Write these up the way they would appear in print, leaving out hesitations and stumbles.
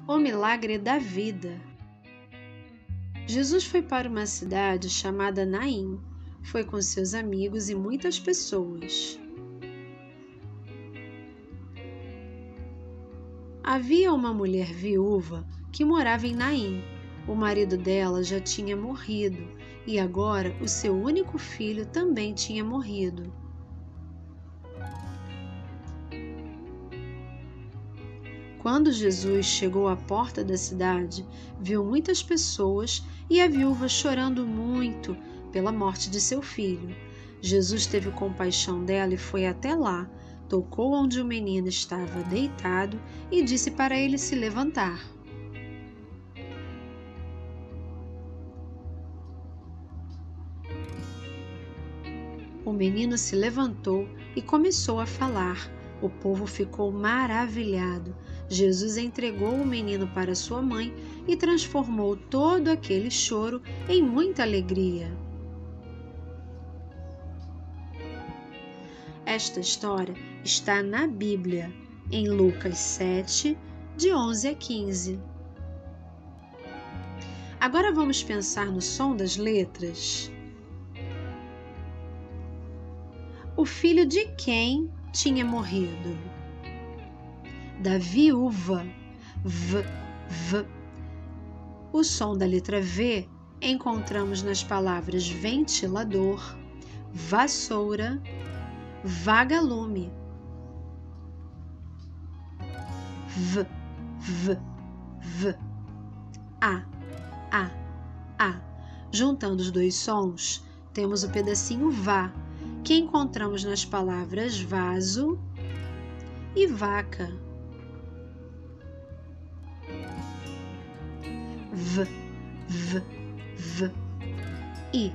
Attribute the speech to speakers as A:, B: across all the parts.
A: O milagre da vida. Jesus foi para uma cidade chamada Naim. Foi com seus amigos e muitas pessoas. Havia uma mulher viúva que morava em Naim. O marido dela já tinha morrido e agora o seu único filho também tinha morrido. Quando Jesus chegou à porta da cidade, viu muitas pessoas e a viúva chorando muito pela morte de seu filho. Jesus teve compaixão dela e foi até lá, tocou onde o menino estava deitado e disse para ele se levantar. O menino se levantou e começou a falar. O povo ficou maravilhado. Jesus entregou o menino para sua mãe e transformou todo aquele choro em muita alegria. Esta história está na Bíblia, em Lucas 7, de 11 a 15. Agora vamos pensar no som das letras. O filho de quem tinha morrido? Da viúva. V, v. O som da letra V encontramos nas palavras ventilador, vassoura, vagalume. V, v, v. A. Juntando os dois sons, temos o pedacinho vá, que encontramos nas palavras vaso e vaca. V, v, v. I.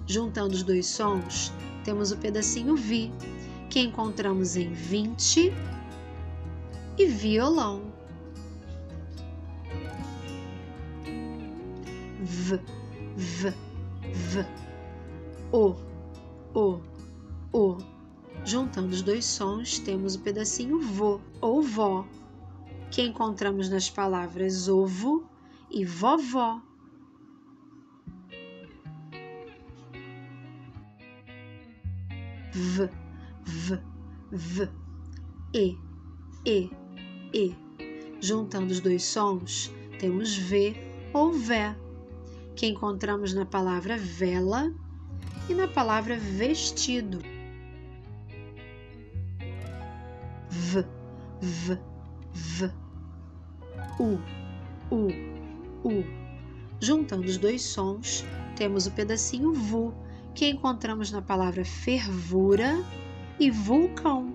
A: Juntando os dois sons, temos o pedacinho vi, que encontramos em 20 e violão. V, v, v. O. Juntando os dois sons, temos o pedacinho vô ou vó, que encontramos nas palavras ovo e vovó. V, v, v. E. Juntando os dois sons, temos V ou vé, que encontramos na palavra vela e na palavra vestido. V, v, v. U. Juntando os dois sons, temos o pedacinho vu, que encontramos na palavra fervura e vulcão.